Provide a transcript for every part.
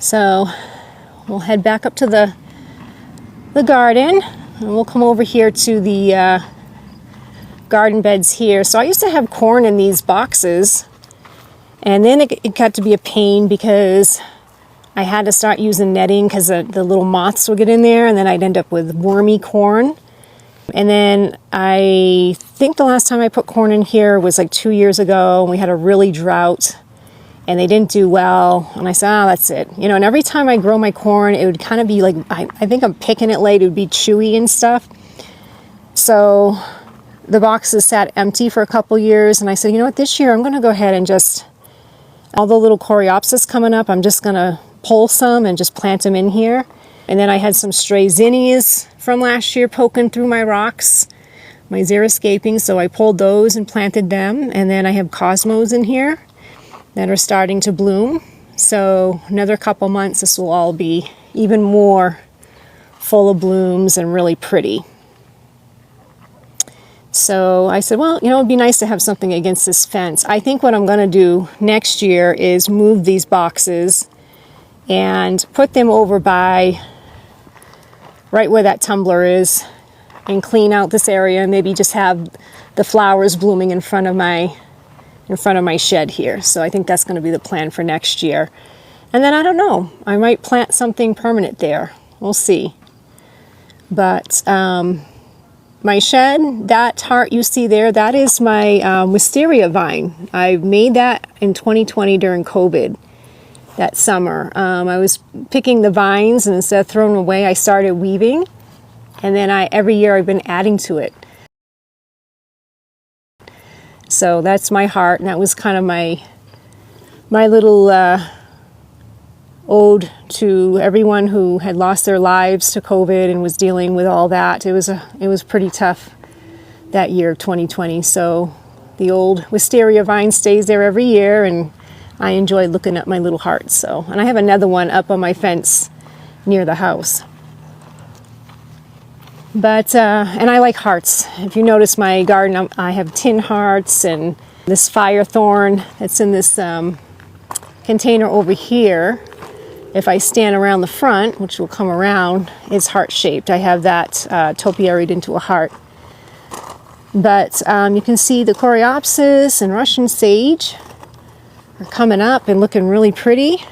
So we'll head back up to the garden, and we'll come over here to the garden beds here. So I used to have corn in these boxes, and then it got to be a pain because I had to start using netting because the little moths would get in there, and then I'd end up with wormy corn. And then I think the last time I put corn in here was like 2 years ago, and we had a really drought and they didn't do well. And I said, oh, that's it. You know, and every time I grow my corn, it would kind of be like, I think I'm picking it late, it would be chewy and stuff. So the boxes sat empty for a couple years, and I said, you know what, this year I'm going to go ahead and just, all the little coreopsis coming up, I'm just going to pull some and just plant them in here. And then I had some stray zinnias from last year poking through my rocks, my xeriscaping, so I pulled those and planted them. And then I have cosmos in here that are starting to bloom. So another couple months, this will all be even more full of blooms and really pretty. So I said, well, you know, it'd be nice to have something against this fence. I think what I'm going to do next year is move these boxes and put them over by right where that tumbler is, and clean out this area, and maybe just have the flowers blooming in front of my shed here. So I think that's going to be the plan for next year. And then I don't know, I might plant something permanent there. We'll see. But my shed, that heart you see there, that is my wisteria vine. I made that in 2020 during COVID, that summer. I was picking the vines, and instead of throwing them away, I started weaving. And then every year I've been adding to it. So that's my heart, and that was kind of my little ode to everyone who had lost their lives to COVID and was dealing with all that. It was pretty tough that year, 2020. So the old wisteria vine stays there every year, and I enjoy looking at my little hearts. So, and I have another one up on my fence near the house. But, and I like hearts. If you notice my garden, I have tin hearts, and this fire thorn that's in this container over here, if I stand around the front, which will come around, is heart-shaped. I have that topiaried into a heart. But you can see the coreopsis and Russian sage are coming up and looking really pretty.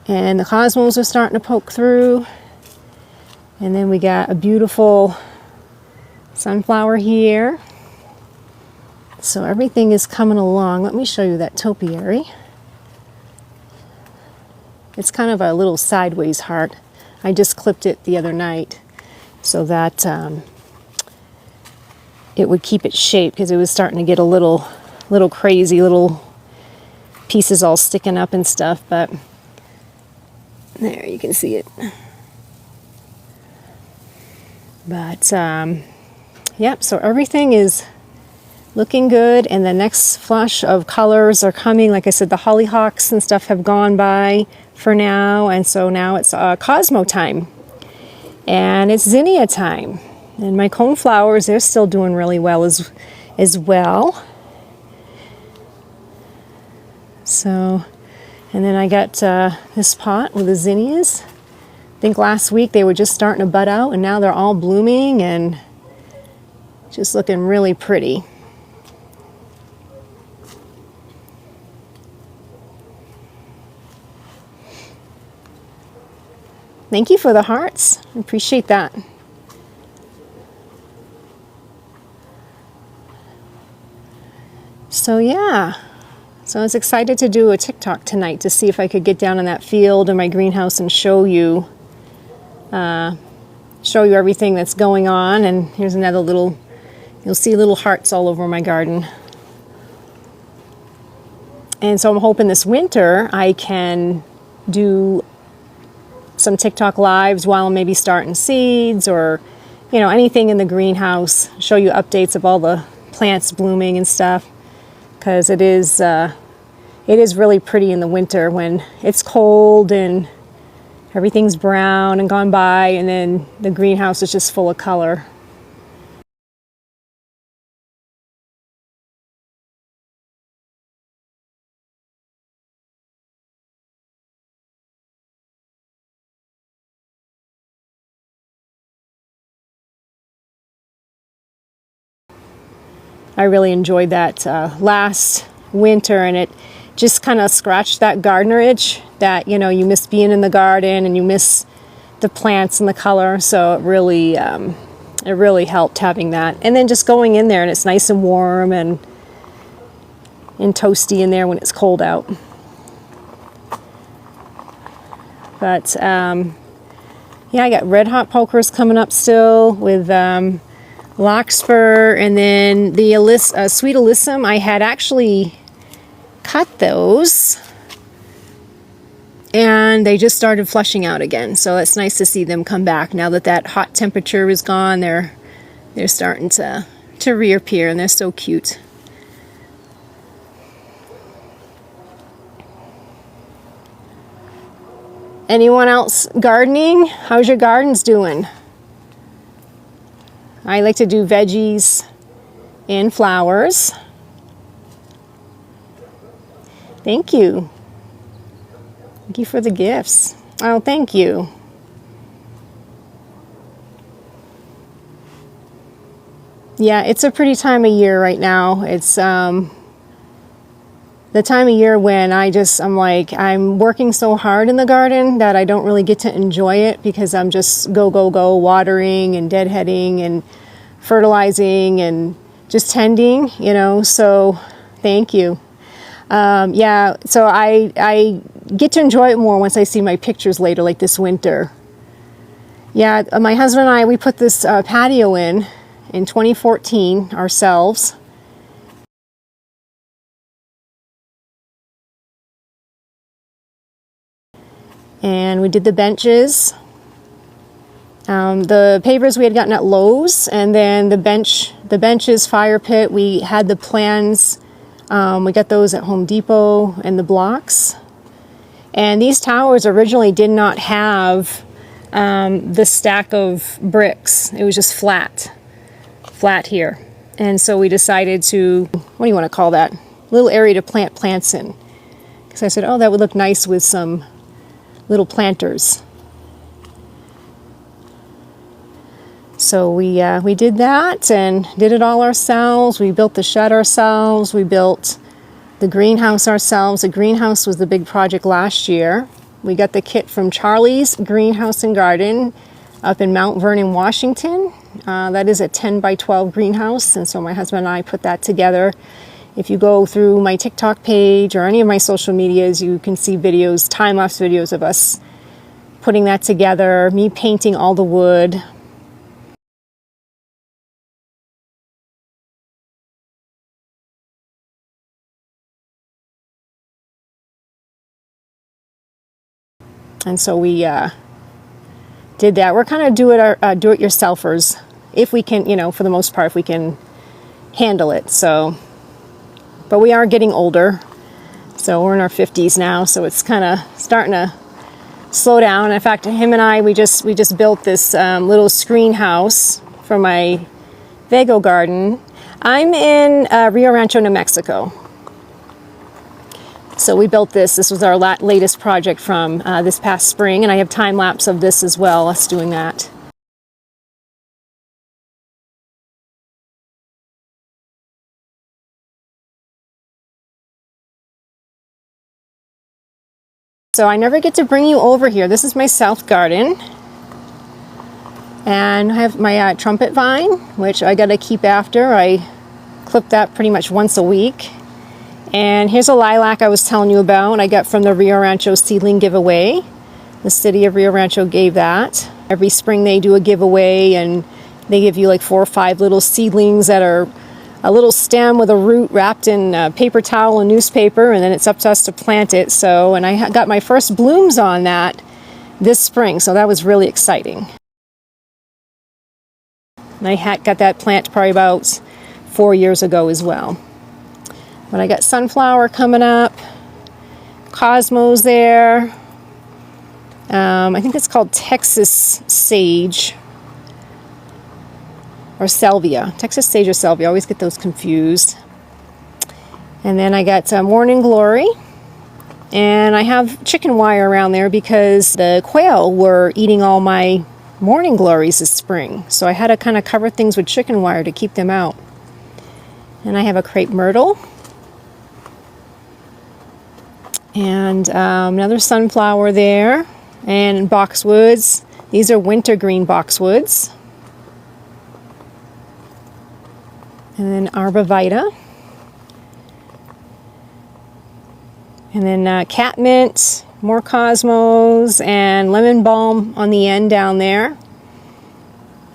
And the cosmos are starting to poke through. And then we got a beautiful sunflower here. So everything is coming along. Let me show you that topiary. It's kind of a little sideways heart. I just clipped it the other night so that it would keep its shape, because it was starting to get a little crazy, little pieces all sticking up and stuff. But there, you can see it. But, yep, so everything is looking good, and the next flush of colors are coming. Like I said, the hollyhocks and stuff have gone by for now, and so now it's Cosmo time, and it's zinnia time. And my coneflowers, they're still doing really well as well. So, and then I got this pot with the zinnias. I think last week they were just starting to bud out, and now they're all blooming and just looking really pretty. Thank you for the hearts. I appreciate that. So yeah, so I was excited to do a TikTok tonight to see if I could get down in that field in my greenhouse and show you everything that's going on. And here's another little, you'll see little hearts all over my garden. And so I'm hoping this winter I can do some TikTok lives while I'm maybe starting seeds, or, you know, anything in the greenhouse, show you updates of all the plants blooming and stuff, because it is really pretty in the winter when it's cold and everything's brown and gone by, and then the greenhouse is just full of color. I really enjoyed that last winter, and it just kind of scratched that gardener itch that, you know, you miss being in the garden and you miss the plants and the color. So it really helped having that. And then just going in there and it's nice and warm and toasty in there when it's cold out. But yeah, I got red hot pokers coming up still with larkspur, and then the sweet alyssum. I had actually cut those and they just started flushing out again, so it's nice to see them come back now that that hot temperature is gone. They're starting to reappear, and they're so cute. Anyone else gardening? How's your gardens doing? I like to do veggies and flowers. Thank you. Thank you for the gifts. Oh, thank you. Yeah, it's a pretty time of year right now. It's the time of year when I'm like, I'm working so hard in the garden that I don't really get to enjoy it because I'm just go, watering and deadheading and fertilizing and just tending, you know, so thank you. Yeah, so I get to enjoy it more once I see my pictures later, like this winter. Yeah, my husband and I, we put this patio in 2014 ourselves. And we did the benches. The pavers we had gotten at Lowe's, and then the benches, fire pit, we had the plans. We got those at Home Depot, and the blocks. And these towers originally did not have the stack of bricks. It was just flat here. And so we decided to, what do you want to call that? Little area to plant plants in. Because I said, oh, that would look nice with some little planters. So we did that and did it all ourselves. We built the shed ourselves. We built the greenhouse ourselves. The greenhouse was the big project last year. We got the kit from Charlie's Greenhouse and Garden up in Mount Vernon, Washington. That is a 10 by 12 greenhouse, and so my husband and I put that together. If you go through my TikTok page or any of my social medias, you can see videos, time-lapse videos of us putting that together, me painting all the wood. And so we did that. We're kind of do-it-yourselfers, if we can, you know, for the most part, if we can handle it. So, but we are getting older. So we're in our 50s now, so it's kind of starting to slow down. In fact, him and I, we just built this little screen house for my Vago garden. I'm in Rio Rancho, New Mexico. So we built this. This was our latest project from this past spring, and I have time lapse of this as well, us doing that. So I never get to bring you over here. This is my south garden. And I have my trumpet vine, which I gotta keep after. I clip that pretty much once a week. And here's a lilac I was telling you about. I got from the Rio Rancho seedling giveaway. The city of Rio Rancho gave that. Every spring they do a giveaway, and they give you like 4 or 5 little seedlings that are a little stem with a root wrapped in paper towel and newspaper, and then it's up to us to plant it. So, and I got my first blooms on that this spring, so that was really exciting. And I got that plant probably about 4 years ago as well. But I got sunflower coming up, cosmos there. I think it's called Texas sage or salvia. Texas sage or salvia. I always get those confused. And then I got morning glory. And I have chicken wire around there because the quail were eating all my morning glories this spring. So I had to kind of cover things with chicken wire to keep them out. And I have a crepe myrtle. And another sunflower there. And boxwoods. These are wintergreen boxwoods. And then arborvitae. And then catmint, more cosmos, and lemon balm on the end down there.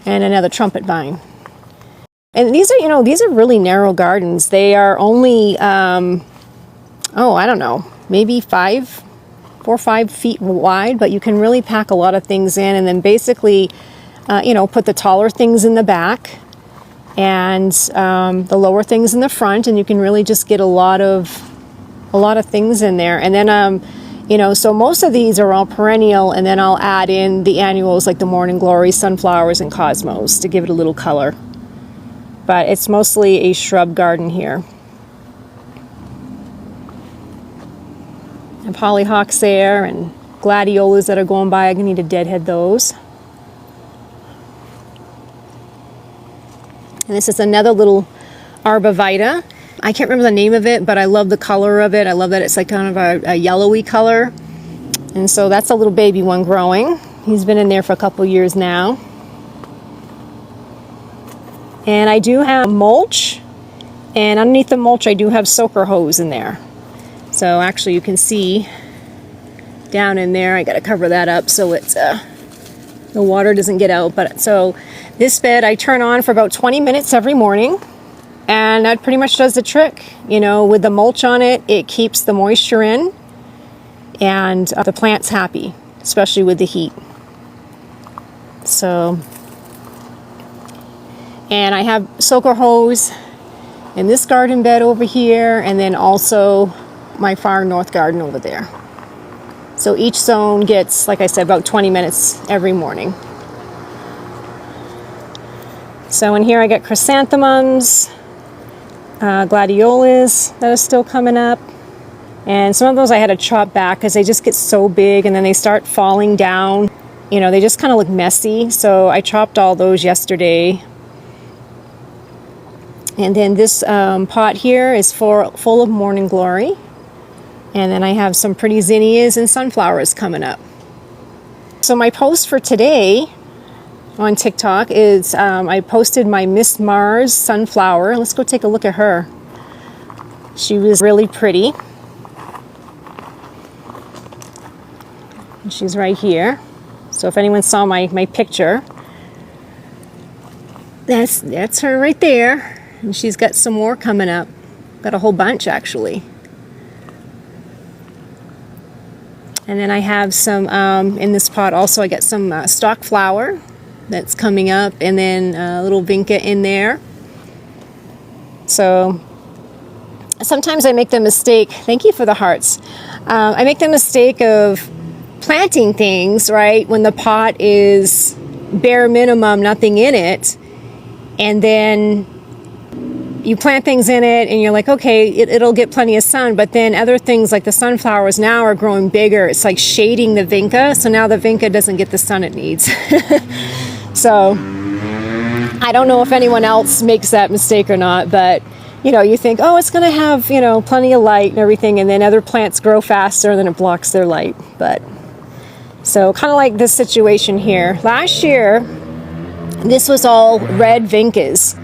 And another trumpet vine. And these are, these are really narrow gardens. They are only, I don't know, maybe 4 or 5 feet wide, but you can really pack a lot of things in, and then basically, put the taller things in the back and the lower things in the front, and you can really just get a lot of things in there. And then, so most of these are all perennial, and then I'll add in the annuals like the morning glory, sunflowers, and cosmos to give it a little color. But it's mostly a shrub garden here. And hollyhocks there, and gladiolas that are going by. I need to deadhead those. And this is another little arborvitae. I can't remember the name of it, but I love the color of it. I love that it's like kind of a yellowy color. And so that's a little baby one growing. He's been in there for a couple years now. And I do have mulch, and underneath the mulch I do have soaker hose in there. So actually you can see down in there, I got to cover that up so it's the water doesn't get out. But so this bed I turn on for about 20 minutes every morning, and that pretty much does the trick. With the mulch on it, it keeps the moisture in, and the plant's happy, especially with the heat. So, and I have soaker hose in this garden bed over here, and then also my far north garden over there. So each zone gets, like I said, about 20 minutes every morning. So in here I got chrysanthemums, gladiolas that are still coming up. And some of those I had to chop back because they just get so big, and then they start falling down. They just kind of look messy. So I chopped all those yesterday. And then this pot here is full of morning glory. And then I have some pretty zinnias and sunflowers coming up. So my post for today on TikTok is I posted my Miss Mars sunflower. Let's go take a look at her. She was really pretty. And she's right here. So if anyone saw my picture, that's her right there. And she's got some more coming up. Got a whole bunch actually. And then I have some, in this pot also, I got some stock flower that's coming up, and then a little vinca in there. So sometimes I make the mistake, thank you for the hearts, I make the mistake of planting things, right, when the pot is bare minimum, nothing in it, and then you plant things in it and you're like, okay, it'll get plenty of sun, but then other things like the sunflowers now are growing bigger. It's like shading the vinca, so now the vinca doesn't get the sun it needs. So I don't know if anyone else makes that mistake or not, but you think, oh, it's going to have, plenty of light and everything, and then other plants grow faster and then it blocks their light. But so kind of like this situation here. Last year, this was all red vincas.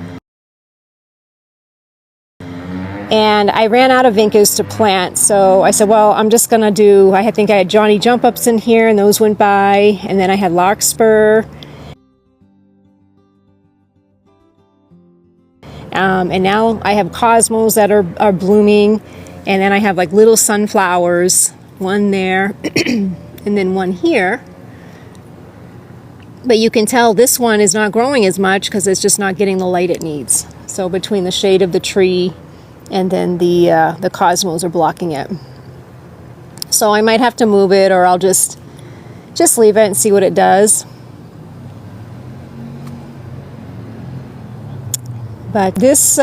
And I ran out of vincas to plant, so I said, well, I'm just going to I think I had Johnny Jump Ups in here, and those went by, and then I had larkspur. And now I have cosmos that are blooming, and then I have like little sunflowers, one there, and then one here. But you can tell this one is not growing as much because it's just not getting the light it needs. So between the shade of the tree and then the cosmos are blocking it. So I might have to move it, or I'll just leave it and see what it does. But this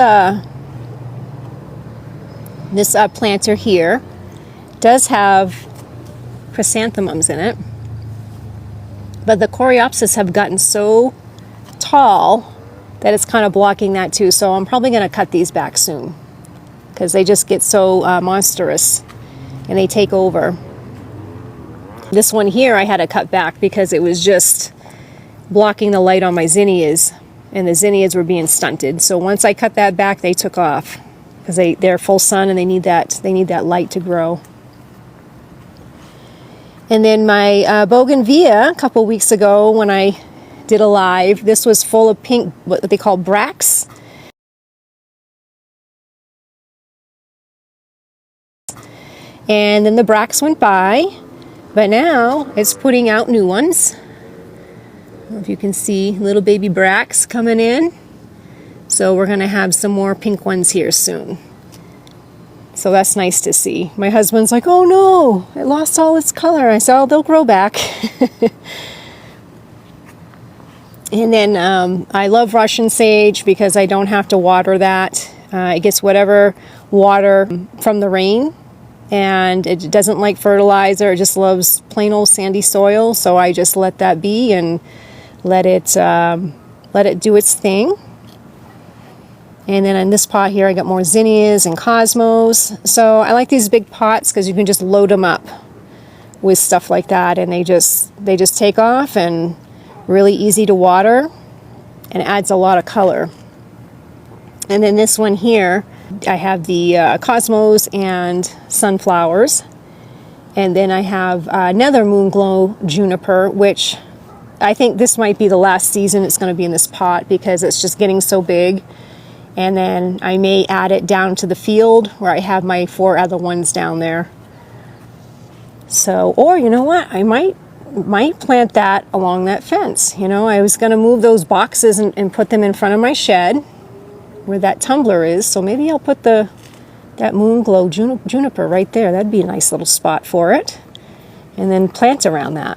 planter here does have chrysanthemums in it, but the coreopsis have gotten so tall that it's kind of blocking that too. So I'm probably going to cut these back soon because they just get so monstrous and they take over. This one here I had to cut back because it was just blocking the light on my zinnias, and the zinnias were being stunted. So once I cut that back, they took off because they're full sun and they need that light to grow. And then my bougainvillea a couple weeks ago when I did a live, this was full of pink, what they call bracts. And then the bracts went by, but now it's putting out new ones. I don't know if you can see little baby bracts coming in. So we're going to have some more pink ones here soon. So that's nice to see. My husband's like, oh no, it lost all its color. I said, oh, they'll grow back. And then I love Russian sage because I don't have to water that. It gets whatever water from the rain, and it doesn't like fertilizer. It just loves plain old sandy soil. So I just let that be and let it do its thing. And then in this pot here, I got more zinnias and cosmos. So I like these big pots because you can just load them up with stuff like that, and they just take off, and really easy to water and adds a lot of color. And then this one here, I have the cosmos and sunflowers. And then I have another moonglow juniper, which I think this might be the last season it's going to be in this pot because it's just getting so big. And then I may add it down to the field where I have my 4 other ones down there. So, or you know what, I might plant that along that fence. You know, I was going to move those boxes and put them in front of my shed where that tumbler is. So maybe I'll put that moonglow juniper right there. That'd be a nice little spot for it. And then plant around that.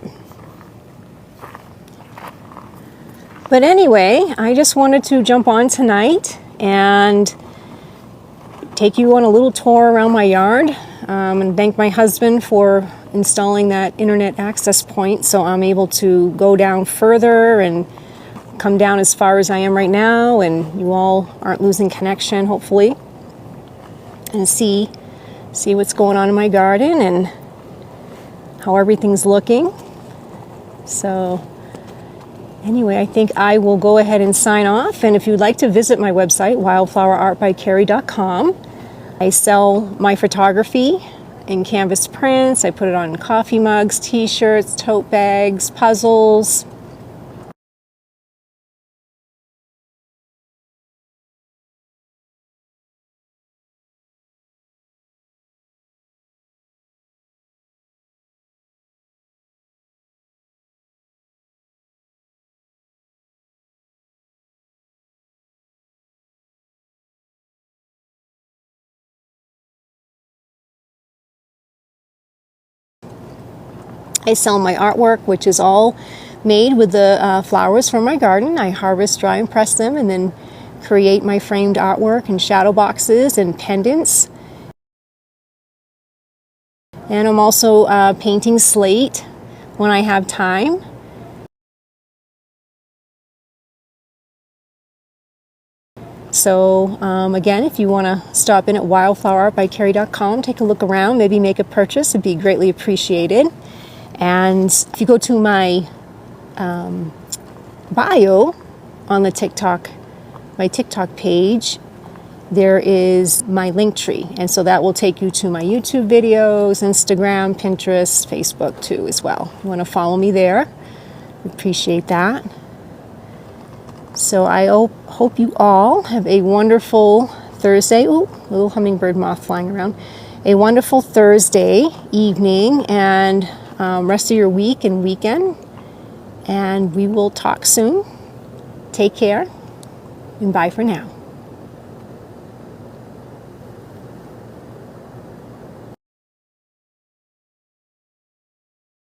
But anyway, I just wanted to jump on tonight and take you on a little tour around my yard, and thank my husband for installing that internet access point so I'm able to go down further and come down as far as I am right now, and you all aren't losing connection, hopefully, and see what's going on in my garden and how everything's looking. So anyway, I think I will go ahead and sign off. And if you'd like to visit my website, wildflowerartbycarrie.com, I sell my photography in canvas prints. I put it on coffee mugs, t-shirts, tote bags, puzzles. I sell my artwork, which is all made with the flowers from my garden. I harvest, dry, and press them, and then create my framed artwork and shadow boxes and pendants. And I'm also painting slate when I have time. So again, if you want to stop in at wildflowerartbycarrie.com, take a look around, maybe make a purchase, it'd be greatly appreciated. And if you go to my bio on the my TikTok page, there is my link tree. And so that will take you to my YouTube videos, Instagram, Pinterest, Facebook too as well. You want to follow me there? Appreciate that. So I hope you all have a wonderful Thursday. Ooh, little hummingbird moth flying around. A wonderful Thursday evening and rest of your week and weekend. And we will talk soon. Take care and bye for now.